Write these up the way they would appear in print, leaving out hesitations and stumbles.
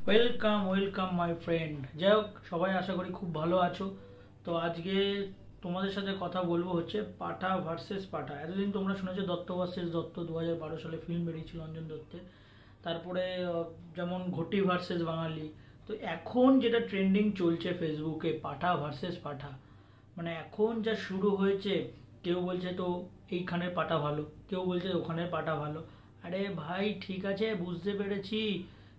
Welcome welcome my friend. যাই হোক, সবাই আশা করি খুব ভালো আছো। তো আজকে তোমাদের সাথে কথা বলবো হচ্ছে পাঠা ভার্সেস পাঠা। এতদিন তোমরা শুনেছো দত্ত ভার্সেস দত্ত, 2012 সালে ফিল্ম বেরিয়েছিল অঞ্জন দত্তের। তারপরে যেমন ঘটি ভার্সেস বাঙালি। তো এখন যেটা ট্রেন্ডিং চলছে ফেসবুকে, পাঠা ভার্সেস পাঠা। মানে এখন যা শুরু হয়েছে, কেউ বলছে তো এইখানের পাঠা ভালো, কেউ বলছে ওখানের পাঠা ভালো। আরে ভাই ঠিক আছে, বুঝতে পেরেছি,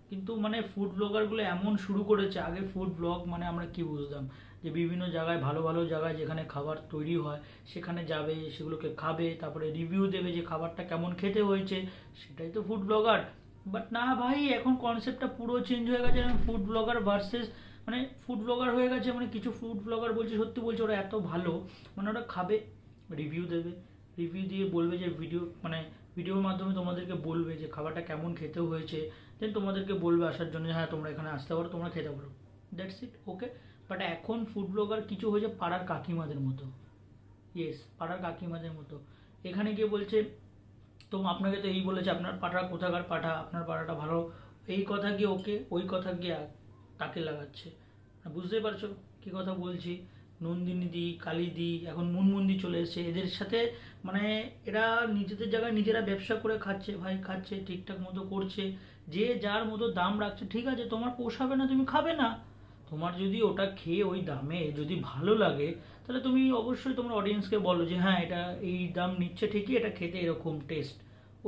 কিন্তু মানে ফুড ব্লগারগুলো এমন শুরু করেছে। আগে ফুড ব্লগ মানে আমরা কি বুঝতাম, যে বিভিন্ন জায়গায় ভালো ভালো জায়গায় যেখানে খাবার তৈরি হয় সেখানে যাবে, সেগুলোকে খাবে, তারপরে রিভিউ দেবে যে খাবারটা কেমন খেতে হয়েছে, সেটাই তো ফুড ব্লগার। বাট না ভাই, এখন কনসেপ্টটা পুরো চেঞ্জ হয়ে গেছে। ফুড ব্লগার ভার্সেস মানে ফুড ব্লগার হয়ে গেছে। মানে কিছু ফুড ব্লগার বলছে, সত্যি বলছে, ওরা এত ভালো, মানে ওরা খাবে, রিভিউ দেবে, রিভিউ দিয়ে বলবে যে ভিডিও মানে ভিডিওর মাধ্যমে তোমাদেরকে বলবে যে খাবারটা কেমন খেতে হয়েছে। দেন তোমাদেরকে বলবে আসার জন্য, হ্যাঁ তোমরা এখানে আসতে পারো, তোমরা খেতে পারো। That's it, okay. বাট এখন ফুড ব্লগার কিছু হয়েছে পাড়ার কাকিমাদের মতো। ইয়েস, পাড়ার কাকিমাদের মতো। এখানে গিয়ে বলছে, তো আপনাকে তো এই বলেছে আপনার পাঠা কোথাকার পাঠা, আপনার পাঠাটা ভালো, এই কথা গিয়ে ওকে, ওই কথা গিয়ে তাকে লাগাচ্ছে। বুঝতেই পারছো কি কথা বলছি। নন্দিনী দি, কালী দি, এখন মুনমুন্দি চলে এসেছে এদের সাথে। মানে এরা নিজেদের জায়গায় নিজেরা ব্যবসা করে খাচ্ছে ভাই, খাচ্ছে ঠিকঠাক মতো করছে। যে যার মতো দাম রাখছে, ঠিক আছে, তোমার পোষাবে না তুমি খাবে না। তোমার যদি ওটা খেয়ে ওই দামে যদি ভালো লাগে, তাহলে তুমি অবশ্যই তোমার অডিয়েন্সকে বলো যে হ্যাঁ এটা এই দাম নিচ্ছে ঠিকই, এটা খেতে এরকম টেস্ট।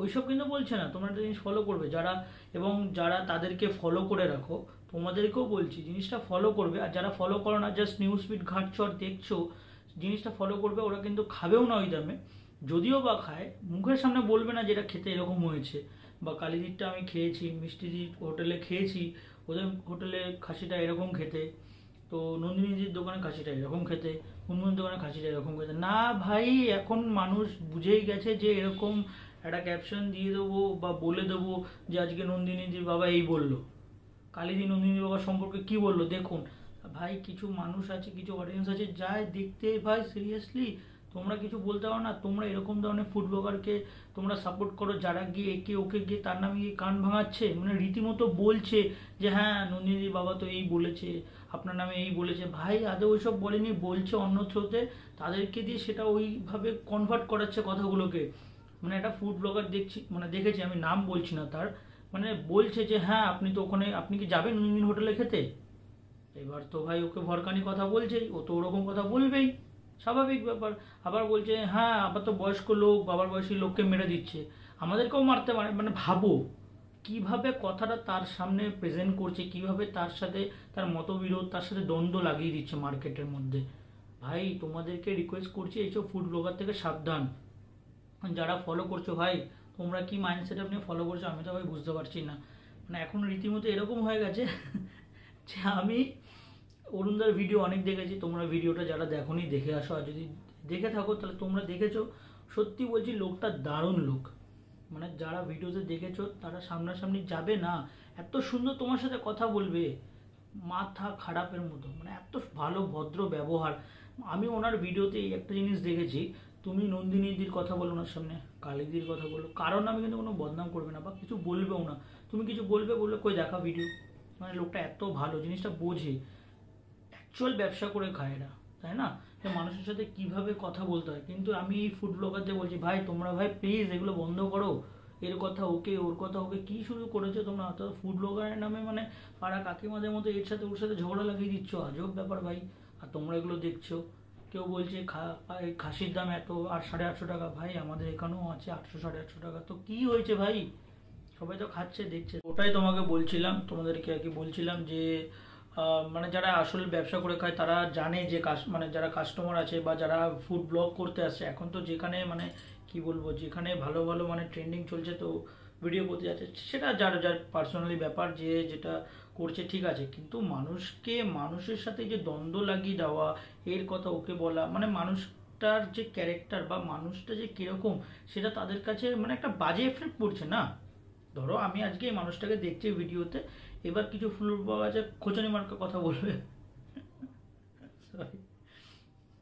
ওইসব কিন্তু বলছে না, তোমরা একটা জিনিস ফলো করবে যারা, এবং যারা তাদেরকে ফলো করে রাখো, তোমাদেরকেও বলছি জিনিসটা ফলো করবে। আর যারা ফলো করো না, জাস্ট নিউজ ফিড ঘাঁটছো আর দেখছো, জিনিসটা ফলো করবে, ওরা কিন্তু খাবেও না ওই দামে। যদিও বা খায়, মুখের সামনে বলবে না যেটা খেতে এরকম হয়েছে। বা কালীদিরটা আমি খেয়েছি, মিষ্টিদির হোটেলে খেয়েছি, ওদের হোটেলে খাসিটা এরকম খেতে, তো নন্দিনীদির দোকানে খাসিটা এরকম খেতে, মুনমুনের দোকানে খাসিটা এরকম খেতে। না ভাই, এখন মানুষ বুঝেই গেছে যে এরকম একটা ক্যাপশন দিয়ে দেবো বা বলে দেবো যে আজকে নন্দিনীদির বাবা এই বললো, কালিদি নন্দিনীদির বাবা সম্পর্কে কি বললো দেখুন। ভাই কিছু মানুষ আছে, কিছু অডিয়েন্স আছে যায় দেখতে, ভাই সিরিয়াসলি তোমরা কিছু বলতে পারো না? তোমরা এরকম ধরনের ফুড ব্লগারকে তোমরা সাপোর্ট করো, যারা গিয়ে একে ওকে গিয়ে তার নামে গিয়ে কান ভাঙাচ্ছে, মানে রীতিমতো বলছে যে হ্যাঁ নন্দিনীর বাবা তো এই বলেছে, আপনার নামে এই বলেছে। ভাই আদৌ ওইসব বলেনি, বলছে অন্য থ্রোতে, তাদেরকে দিয়ে সেটা ওইভাবে কনভার্ট করাচ্ছে কথাগুলোকে। মানে একটা ফুড ব্লগার দেখছি, মানে দেখেছি, আমি নাম বলছি না তার, মানে বলছে যে হ্যাঁ আপনি তো ওখানে, আপনি কি যাবেন নন্দিনী হোটেলে খেতে? এবার তো ভাই ওকে ভরকানি কথা বলছেই, ও তো ওরকম কথা বলবেই, স্বাভাবিক ব্যাপার। আবার বলছে হ্যাঁ আবার তো বয়স্ক লোক, বাবার বয়সী লোককে মেরে দিচ্ছে, আমাদেরকেও মারতে পারে। মানে ভাবো কিভাবে কথাটা তার সামনে প্রেজেন্ট করছে, কিভাবে তার সাথে তার মতবিরোধ, তার সাথে দ্বন্দ্ব লাগিয়ে দিচ্ছে মার্কেটের মধ্যে। ভাই তোমাদেরকে রিকোয়েস্ট করছি, এইসব ফুড ব্লগার থেকে সাবধান। যারা ফলো করছো ভাই, তোমরা কি মাইন্ডসেট আপনি ফলো করছো আমি তো ভাই বুঝতে পারছি না। মানে এখন রীতিমতো এরকম হয়ে গেছে যে আমি অরুণদার ভিডিও অনেক দেখেছি, তোমরা ভিডিওটা যারা দেখোনি দেখে আসো, আর যদি দেখে থাকো তাহলে তোমরা দেখেছো। সত্যি বলছি লোকটা দারুণ লোক। মানে যারা ভিডিওতে দেখেছো তারা সামনাসামনি যাবে না, এত সুন্দর তোমার সাথে কথা বলবে, মাথা খারাপের মতো, মানে এত ভালো ভদ্র ব্যবহার। আমি ওনার ভিডিওতে এই একটা জিনিস দেখেছি, তুমি নন্দিনীদির কথা বলো ওনার সামনে, কালীদির কথা বলো, কারণ আমি কিন্তু কোনো বদনাম করবে না বা কিছু বলবেও না। তুমি কিছু বলবে, বললে কই দেখা ভিডিও। মানে লোকটা এত ভালো, জিনিসটা বোঝে, অ্যাকচুয়াল ব্যবসা করে খায় এরা, তাই না? যে মানুষের সাথে কিভাবে কথা বলতে হয়। কিন্তু আমি এই ফুড ব্লগারদের বলছি ভাই তোমরা ভাই প্লিজ এগুলো বন্ধ করো। এর কথা ওকে, ওর কথা ওকে, কি শুরু করেছো তোমরা? অত ফুড ব্লগারের নামে মানে পাড়া কাকিমাদের মতো এর সাথে ওর সাথে ঝগড়া লাগিয়ে দিচ্ছ, আজব ব্যাপার ভাই। আর তোমরা এগুলো দেখছো, কেউ বলছে এই খাসির দাম এত, আর 850 টাকা। ভাই আমাদের এখানেও আছে 800 850 টাকা, তো কি হয়েছে ভাই? সবাই তো খাচ্ছে দেখছে। ওটাই তোমাকে বলছিলাম, তোমাদেরকে আর কি বলছিলাম যে মানে যারা আসলে ব্যবসা করে খায় তারা জানে যে মানে যারা কাস্টমার আছে বা যারা ফুড ব্লগ করতে আসছে, এখন তো যেখানে মানে কি বলবো, যেখানে ভালো ভালো মানে ট্রেন্ডিং চলছে, তো ভিডিও করতে যাচ্ছে, সেটা যার যার পার্সোনালি ব্যাপার, যে যেটা করছে ঠিক আছে। কিন্তু মানুষকে মানুষের সাথে যে দ্বন্দ্ব লাগিয়ে দেওয়া, এর কথা ওকে বলা, মানে মানুষটার যে ক্যারেক্টার বা মানুষটা যে কিরকম, সেটা তাদের কাছে মানে একটা বাজে এফেক্ট পড়ছে না। ধরো আমি আজকে এই মানুষটাকে দেখছি ভিডিওতে, এবার কিছু ফুল পাওয়া আছে খোঁচানি মার্কা কথা বলবে, সরি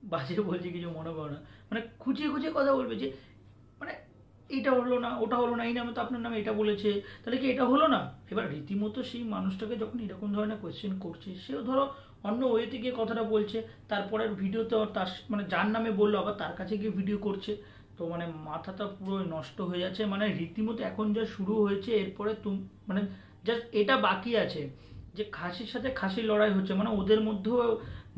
বাজে বলছি কিছু মনে করো না, মানে খুঁচিয়ে খুঁচিয়ে কথা বলবে যে মানে এটা হলো না, ওটা হলো না, এই নামে তো আপনার নামে এটা বলেছে, তাহলে কি এটা হলো না? এবার রীতিমতো সেই মানুষটাকে যখন এরকম ধরনের কোয়েশ্চেন করছে, সেও ধরো অন্য ওয়েতে গিয়ে কথাটা বলছে, তারপরের ভিডিওতে তার মানে যার নামে বললো আবার তার কাছে গিয়ে ভিডিও করছে। তো মানে মাথাটা পুরো নষ্ট হয়ে যাচ্ছে। মানে রীতিমতো এখন যা শুরু হয়েছে, এরপরে মানে জাস্ট এটা বাকি আছে যে খাসির সাথে খাসির লড়াই হচ্ছে, মানে ওদের মধ্যেও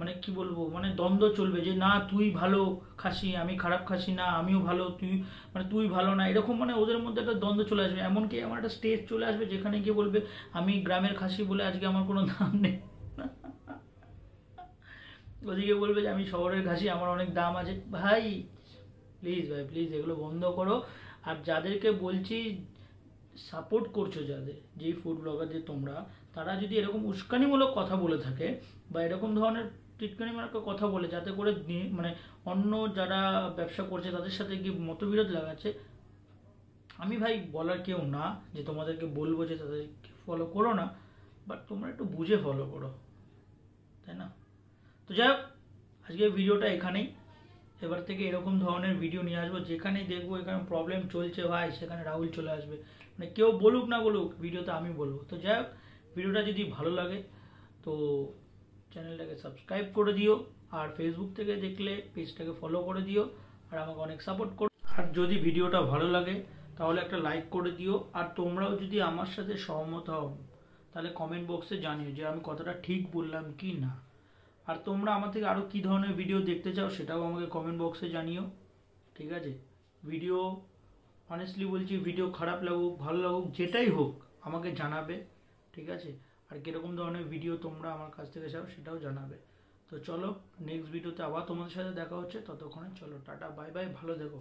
মানে কি বলবো, মানে দ্বন্দ্ব চলবে যে না তুই ভালো খাসি, আমি খারাপ খাসি, না আমিও ভালো তুই, মানে তুই ভালো না, এরকম মানে ওদের মধ্যে একটা দ্বন্দ্ব চলে আসবে। এমনকি আমার একটা স্টেজ চলে আসবে যেখানে গিয়ে বলবে আমি গ্রামের খাসি বলে আজকে আমার কোনো দাম নেই, ওদিকে বলবে যে আমি শহরের খাসি আমার অনেক দাম আছে। ভাই প্লিজ ভাই প্লিজ এগুলো বন্ধ করো। আর যাদেরকে বলছি সাপোর্ট করছো, যাদের যেই ফুড ব্লগারদের তোমরা, তারা যদি এরকম উস্কানিমূলক কথা বলে থাকে বা এরকম ধরনের টিটকানিমূলক কথা বলে যাতে করে মানে অন্য যারা ব্যবসা করছে তাদের সাথে গিয়ে মতবিরোধ লাগাচ্ছে, আমি ভাই বলার কেউ না যে তোমাদেরকে বলবো যে তাদেরকে ফলো করো না, বাট তোমরা একটু বুঝে ফলো করো, তাই না? তো যাই হোক, আজকের ভিডিওটা এখানেই। এবার থেকে এরকম ধরনের ভিডিও নিয়ে আসবো, যেখানেই দেখবো এখানে প্রবলেম চলছে ভাই সেখানে রাহুল চলে আসবে, মানে কেউ বলুক না বলুক ভিডিওতে আমি বলবো। তো যাই হোক, ভিডিওটা যদি ভালো লাগে তো চ্যানেলটাকে সাবস্ক্রাইব করে দিও, আর ফেসবুক থেকে দেখলে পেজটাকে ফলো করে দিও, আর আমাকে অনেক সাপোর্ট করো। আর যদি ভিডিওটা ভালো লাগে তাহলে একটা লাইক করে দিও। আর তোমরাও যদি আমার সাথে সহমত হও তাহলে কমেন্ট বক্সে জানিও যে আমি কথাটা ঠিক বললাম কি না। আর তোমরা আমার থেকে আরও কী ধরনের ভিডিও দেখতে চাও সেটাও আমাকে কমেন্ট বক্সে জানিও, ঠিক আছে? ভিডিও অনেস্টলি বলছি, ভিডিও খারাপ লাগুক ভালো লাগুক যেটাই হোক আমাকে জানাবে, ঠিক আছে? আর কীরকম ধরনের ভিডিও তোমরা আমার কাছ থেকে চাও সেটাও জানাবে। তো চলো, নেক্সট ভিডিওতে আবার তোমাদের সাথে দেখা হচ্ছে, ততক্ষণে চলো টাটা বাই বাই, ভালো দেখো।